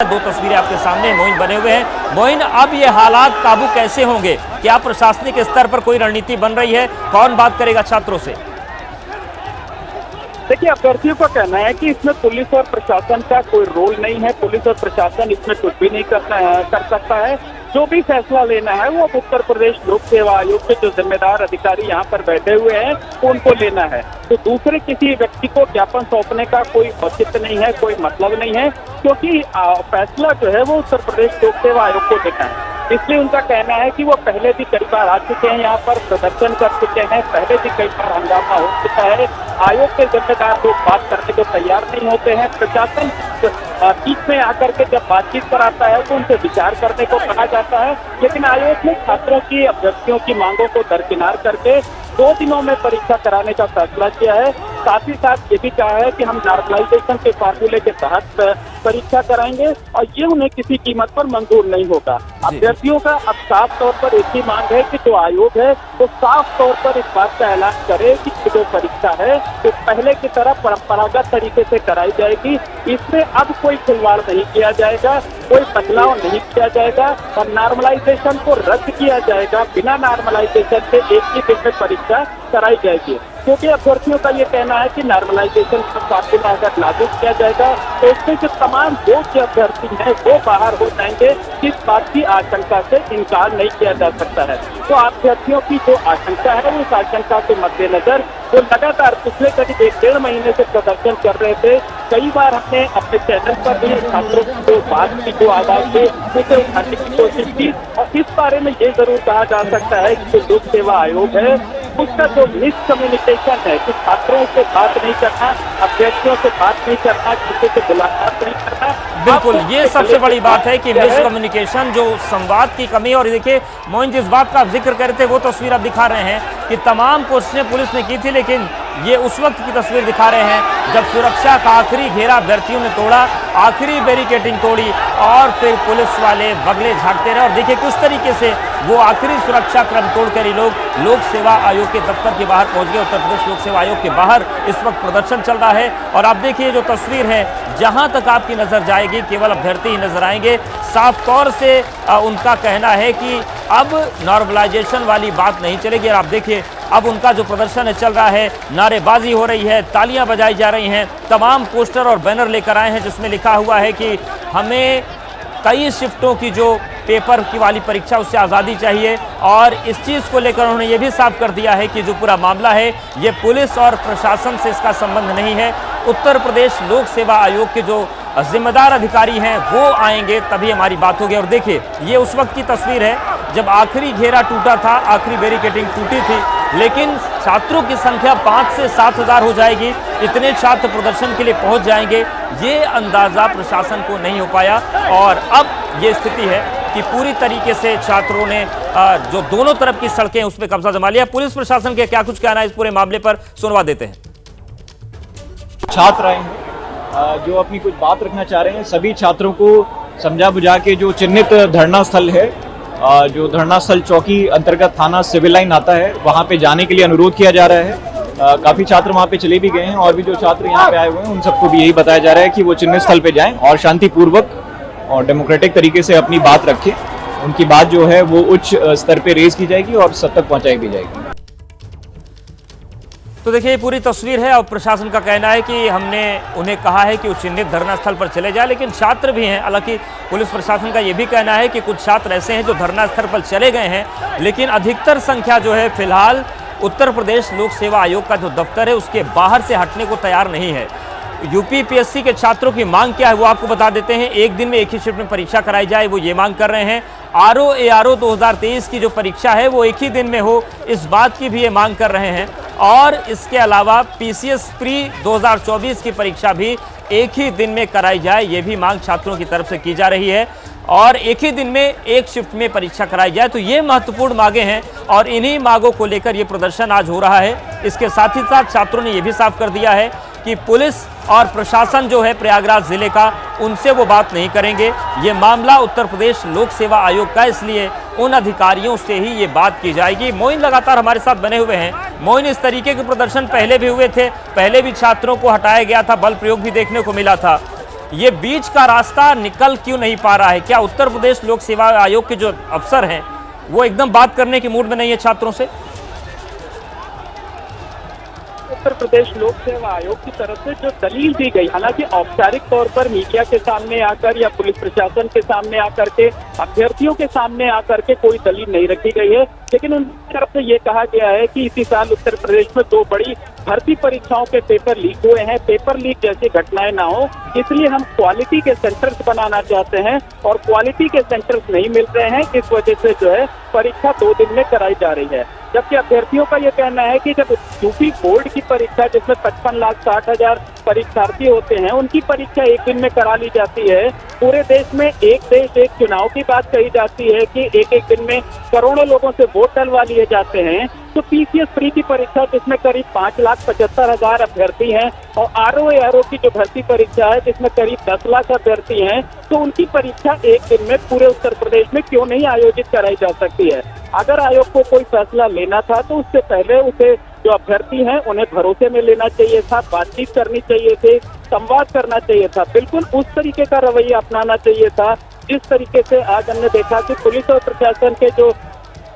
दो तस्वीरें आपके सामने मोइन बने हुए हैं। मोइन, अब ये हालात काबू कैसे होंगे? क्या प्रशासनिक स्तर पर कोई रणनीति बन रही है? कौन बात करेगा छात्रों से? देखिए, अभ्यर्थियों का कहना है कि इसमें पुलिस और प्रशासन का कोई रोल नहीं है। पुलिस और प्रशासन इसमें कुछ भी नहीं कर सकता है। जो भी फैसला लेना है वो उत्तर प्रदेश लोक सेवा आयोग के जो जिम्मेदार अधिकारी यहाँ पर बैठे हुए हैं उनको लेना है। तो दूसरे किसी व्यक्ति को ज्ञापन सौंपने का कोई औचित्य नहीं है, कोई मतलब नहीं है, क्योंकि फैसला जो है वो उत्तर प्रदेश लोक सेवा आयोग को देना है। इसलिए उनका कहना है कि वो पहले भी कई बार आ चुके हैं, यहाँ पर प्रदर्शन कर चुके हैं, पहले भी कई बार हंगामा हो चुका है। आयोग के जिम्मेदार लोग बात करने को तैयार नहीं होते हैं। प्रशासन बीच में आकर के जब बातचीत पर आता है तो उनसे विचार करने को कहा जाता है, लेकिन आयोग ने छात्रों की, अभ्यर्थियों की मांगों को दरकिनार करके 2 दिनों में परीक्षा कराने का फैसला किया है। साथ ही साथ ये भी कहा है कि हम नॉर्मलाइजेशन के फार्मूले के तहत परीक्षा कराएंगे और ये उन्हें किसी कीमत पर मंजूर नहीं होगा। अभ्यर्थियों का अब साफ तौर पर एक ही मांग है कि जो आयोग है वो साफ तौर पर इस बात का ऐलान करे कि जो परीक्षा है वो पहले की तरह परंपरागत तरीके से कराई जाएगी। इसमें अब कोई खिलवाड़ नहीं किया जाएगा, कोई बदलाव नहीं किया जाएगा और नॉर्मलाइजेशन को रद्द किया जाएगा। बिना नॉर्मलाइजेशन के एक ही दिन में परीक्षा कराई जाएगी, क्योंकि अभ्यर्थियों का ये कहना है कि नॉर्मलाइजेशन का फार्मूला अगर लागू किया जाएगा तो इसमें जो तमाम योग्य अभ्यर्थी हैं वो बाहर हो जाएंगे। इस बात की आशंका से इनकार नहीं किया जा सकता है। तो अभ्यर्थियों की जो आशंका है उस आशंका के मद्देनजर वो लगातार पिछले करीब 1-1.5 महीने से प्रदर्शन कर रहे थे। कई बार हमने अपने चैनल पर भी छात्रों की जो बात की, जो आवाज थी, उसे उठाने की कोशिश की और इस बारे में ये जरूर कहा जा सकता है कि जो लोक सेवा आयोग है उसका जो मिसकम्युनिकेशन है कि छात्रों से बात नहीं करना, अभ्यर्थियों से बात नहीं करना, किसी से मुलाकात नहीं करना, बिल्कुल, ये सबसे बड़ी बात है कि मिसकम्युनिकेशन, जो संवाद की कमी। और देखिए मोइन, जिस बात का आप जिक्र कर रहे थे वो तस्वीर आप दिखा रहे हैं कि तमाम कोशिशें पुलिस ने की थी, लेकिन ये उस वक्त की तस्वीर दिखा रहे हैं जब सुरक्षा का आखिरी घेरा अभ्यर्थियों ने तोड़ा, आखिरी बैरिकेडिंग तोड़ी और फिर पुलिस वाले बगले झांकते रहे। और देखिए किस तरीके से वो आखिरी सुरक्षा क्रम तोड़कर ये लोग लोक सेवा आयोग के दफ्तर के बाहर पहुंच गए। उत्तर प्रदेश लोक सेवा आयोग के बाहर इस वक्त प्रदर्शन चल रहा है और आप देखिए जो तस्वीर है, जहां तक आपकी नजर जाएगी केवल अभ्यर्थी ही नजर आएंगे। साफ तौर से उनका कहना है कि अब नॉर्मलाइजेशन वाली बात नहीं चलेगी। और आप देखिए अब उनका जो प्रदर्शन है चल रहा है, नारेबाजी हो रही है, तालियां बजाई जा रही हैं, तमाम पोस्टर और बैनर लेकर आए हैं जिसमें लिखा हुआ है कि हमें कई शिफ्टों की जो पेपर की वाली परीक्षा उससे आज़ादी चाहिए। और इस चीज़ को लेकर उन्होंने ये भी साफ कर दिया है कि जो पूरा मामला है ये पुलिस और प्रशासन से इसका संबंध नहीं है। उत्तर प्रदेश लोक सेवा आयोग के जो जिम्मेदार अधिकारी हैं वो आएंगे तभी हमारी बात होगी। और देखिए ये उस वक्त की तस्वीर है जब आखिरी घेरा टूटा था, आखिरी बैरिकेडिंग टूटी थी, लेकिन छात्रों की संख्या 5 से 7 हज़ार हो जाएगी, इतने छात्र प्रदर्शन के लिए पहुंच जाएंगे, ये अंदाज़ा प्रशासन को नहीं हो पाया। और अब ये स्थिति है कि पूरी तरीके से छात्रों ने जो दोनों तरफ की सड़कें उस पर कब्जा जमा लिया। पुलिस प्रशासन के क्या कुछ कहना है इस पूरे मामले पर, सुनवा देते हैं। छात्र आए हैं जो अपनी कुछ बात रखना चाह रहे हैं। सभी छात्रों को समझा बुझा के जो चिन्हित धरना स्थल है, जो धरना स्थल चौकी अंतर्गत थाना सिविल लाइन आता है, वहां पे जाने के लिए अनुरोध किया जा रहा है। काफी छात्र वहां पे चले भी गए हैं और भी जो छात्र यहाँ पे आए हुए हैं उन सबको भी यही बताया जा रहा है कि वो चिन्हित स्थल पे जाएं और शांतिपूर्वक और डेमोक्रेटिक तरीके से अपनी बात रखें। उनकी बात जो है वो उच्च स्तर पे रेज की जाएगी और सब तक पहुंचाई भी जाएगी। तो देखिए ये पूरी तस्वीर है और प्रशासन का कहना है कि हमने उन्हें कहा है कि वो चिन्हित धरना स्थल पर चले जाए, लेकिन छात्र भी हैं। हालांकि पुलिस प्रशासन का ये भी कहना है कि कुछ छात्र ऐसे हैं जो धरना स्थल पर चले गए हैं, लेकिन अधिकतर संख्या जो है फिलहाल उत्तर प्रदेश लोक सेवा आयोग का जो दफ्तर है उसके बाहर से हटने को तैयार नहीं है। यूपीपीएससी के छात्रों की मांग क्या है वो आपको बता देते हैं। एक दिन में एक ही शिफ्ट में परीक्षा कराई जाए, वो ये मांग कर रहे हैं। आरओ 2023 की जो परीक्षा है वो एक ही दिन में हो, इस बात की भी ये मांग कर रहे हैं। और इसके अलावा पीसीएस प्री 2024 की परीक्षा भी एक ही दिन में कराई जाए, ये भी मांग छात्रों की तरफ से की जा रही है। और एक ही दिन में एक शिफ्ट में परीक्षा कराई जाए, तो ये महत्वपूर्ण मांगे हैं और इन्हीं मांगों को लेकर ये प्रदर्शन आज हो रहा है। इसके साथ ही साथ छात्रों ने ये भी साफ कर दिया है कि पुलिस और प्रशासन जो है प्रयागराज जिले का, उनसे वो बात नहीं करेंगे। ये मामला उत्तर प्रदेश लोक सेवा आयोग का, इसलिए उन अधिकारियों से ही ये बात की जाएगी। मोइन लगातार हमारे साथ बने हुए हैं। मोइन, इस तरीके के प्रदर्शन पहले भी हुए थे, पहले भी छात्रों को हटाया गया था, बल प्रयोग भी देखने को मिला था। ये बीच का रास्ता निकल क्यों नहीं पा रहा है? क्या उत्तर प्रदेश लोक सेवा आयोग के जो अफसर हैं वो एकदम बात करने के मूड में नहीं है छात्रों से? उत्तर प्रदेश लोक सेवा आयोग की तरफ से जो दलील दी गई, हालांकि औपचारिक तौर पर मीडिया के सामने आकर या पुलिस प्रशासन के सामने आकर के, अभ्यर्थियों के सामने आकर के कोई दलील नहीं रखी गई है, लेकिन उनकी तरफ से ये कहा गया है कि इसी साल उत्तर प्रदेश में 2 बड़ी भर्ती परीक्षाओं के पेपर लीक हुए हैं। पेपर लीक जैसी घटनाएं ना हो, इसलिए हम क्वालिटी के सेंटर्स बनाना चाहते हैं और क्वालिटी के सेंटर्स नहीं मिल रहे हैं। इस वजह से जो है परीक्षा 2 दिन में कराई जा रही है। जबकि अभ्यर्थियों का ये कहना है कि जब यूपी बोर्ड की परीक्षा, जिसमें 55,60,000 परीक्षार्थी होते हैं, उनकी परीक्षा 1 दिन में करा ली जाती है। पूरे देश में एक देश एक चुनाव की बात कही जाती है कि एक दिन में करोड़ों लोगों से वोट डलवा लिए जाते हैं। तो पीसीएस प्री की परीक्षा, जिसमें करीब 5,75,000 अभ्यर्थी हैं, और आरओ की जो भर्ती परीक्षा है जिसमें करीब 10 लाख अभ्यर्थी हैं, तो उनकी परीक्षा 1 दिन में पूरे उत्तर प्रदेश में क्यों नहीं आयोजित कराई जा सकती है? अगर आयोग को कोई फैसला लेना था तो उससे पहले उसे जो अभ्यर्थी हैं उन्हें भरोसे में लेना चाहिए था, बातचीत करनी चाहिए थी, संवाद करना चाहिए था, बिल्कुल उस तरीके का रवैया अपनाना चाहिए था जिस तरीके से आज हमने देखा कि पुलिस और प्रशासन के जो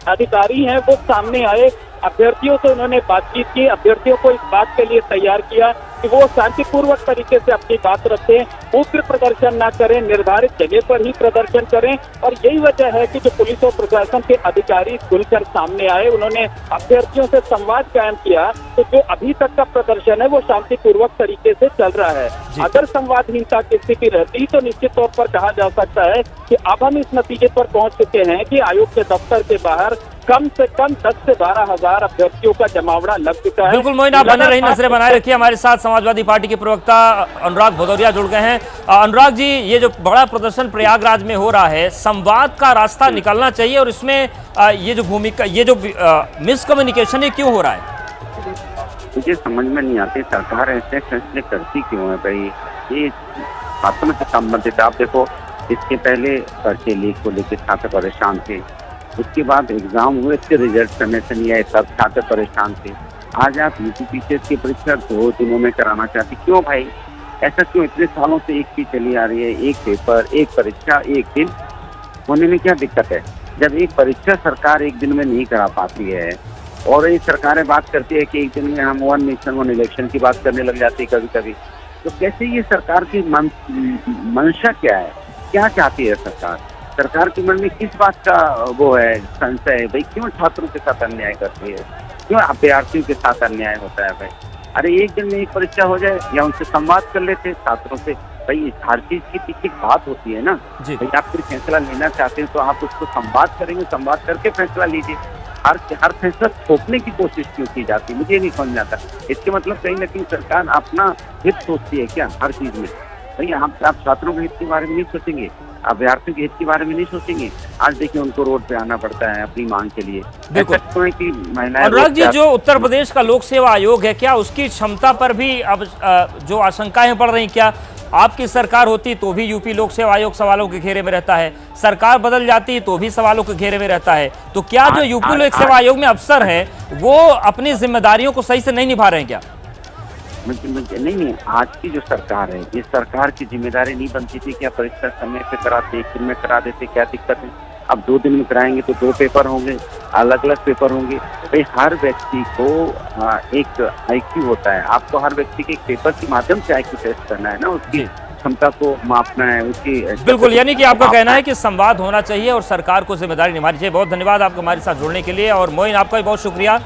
अधिकारी हैं वो सामने आए, अभ्यर्थियों से उन्होंने बातचीत की, अभ्यर्थियों को इस बात के लिए तैयार किया कि वो शांतिपूर्वक तरीके से अपनी बात रखें, उग्र प्रदर्शन ना करें, निर्धारित जगह पर ही प्रदर्शन करें। और यही वजह है कि जो पुलिस और प्रशासन के अधिकारी खुलकर सामने आए, उन्होंने अभ्यर्थियों से संवाद कायम किया, तो जो अभी तक का प्रदर्शन है वो शांतिपूर्वक तरीके से चल रहा है। अगर संवादहीनता की स्थिति रहती तो निश्चित तौर पर कहा जा सकता है कि अब हम इस नतीजे पर पहुंच चुके हैं कि आयोग के दफ्तर के बाहर कम से कम 10 से 12,000 अभ्यर्थियों का जमावड़ा लग चुका है। बिल्कुल मोइन, आप बने रही, नजरें बनाए रखिए। हमारे साथ समाजवादी पार्टी के प्रवक्ता अनुराग भदौरिया जुड़ गए हैं। अनुराग जी, ये जो बड़ा प्रदर्शन प्रयागराज में हो रहा है, संवाद का रास्ता निकलना चाहिए और इसमें ये जो भूमिका, ये जो मिसकम्युनिकेशन है क्यों हो रहा है? मुझे समझ में नहीं आती सरकार ऐसे फैसले करती क्यों है भाई। ये छात्रों से संबंधित, आप देखो इसके पहले पर्चे लीक को लेकर छात्र परेशान थे, उसके बाद एग्जाम हुए, इसके रिजल्ट समय से नहीं आए, सब छात्र परेशान थे। आज आप यूपीपीसीएस की परीक्षा 2 दिनों में कराना चाहते, क्यों भाई? ऐसा क्यों? इतने सालों से एक ही चली आ रही है, एक पेपर, एक परीक्षा, एक दिन होने में क्या दिक्कत है? जब एक परीक्षा सरकार 1 दिन में नहीं करा पाती है और ये सरकारें बात करती है कि 1 दिन में हम 1 नेशन 1 इलेक्शन की बात करने लग जाती है कभी कभी, तो कैसे ये सरकार की मंशा क्या है? क्या चाहती है सरकार? सरकार के मन में किस बात का वो है, संशय है भाई? क्यों छात्रों के साथ अन्याय करती है? क्यों अभ्यर्थियों के साथ अन्याय होता है भाई? अरे 1 दिन में एक परीक्षा हो जाए या उनसे संवाद कर लेते छात्रों से। भाई हर चीज की पीछे बात होती है ना भाई। आप कोई फैसला लेना चाहते हैं तो आप उसको संवाद करेंगे, संवाद करके फैसला लीजिए। हर फैसला थोपने की कोशिश क्यों की जाती है, मुझे नहीं समझ आता। इसके मतलब कहीं ना कहीं सरकार अपना हित सोचती है क्या हर चीज में? भाई आप छात्रों के हित के बारे में नहीं सोचेंगे, अभ्यर्थियों के हित के बारे में नहीं सोचेंगे। आज देखिए उनको रोड पे आना पड़ता है अपनी मांग के लिए। अनुराग जी, जो उत्तर प्रदेश का लोक सेवा आयोग है, क्या उसकी क्षमता पर भी अब जो आशंकाएं बढ़ रही, क्या आपकी सरकार होती तो भी यूपी लोक सेवा आयोग सवालों के घेरे में रहता है, सरकार बदल जाती तो भी सवालों के घेरे में रहता है, तो क्या जो यूपी लोक सेवा आयोग में अफसर हैं वो अपनी जिम्मेदारियों को सही से नहीं निभा रहे हैं क्या? नहीं, आज की जो सरकार है, इस सरकार की जिम्मेदारी नहीं बनती थी क्या परीक्षा समय पे कराते, 1 दिन में करा देते, क्या दिक्कत है? अब 2 दिन में कराएंगे तो 2 पेपर होंगे, अलग अलग पेपर होंगे। भाई हर व्यक्ति को एक आईक्यू होता है, आपको हर व्यक्ति के एक पेपर के माध्यम से आईक्यू टेस्ट करना है ना, उसकी क्षमता को मापना है, उसकी। बिल्कुल, यानी कि आपका कहना है कि संवाद होना चाहिए और सरकार को जिम्मेदारी निभानी चाहिए। बहुत धन्यवाद आपको हमारे साथ जुड़ने के लिए। और मोइन, आपका भी बहुत शुक्रिया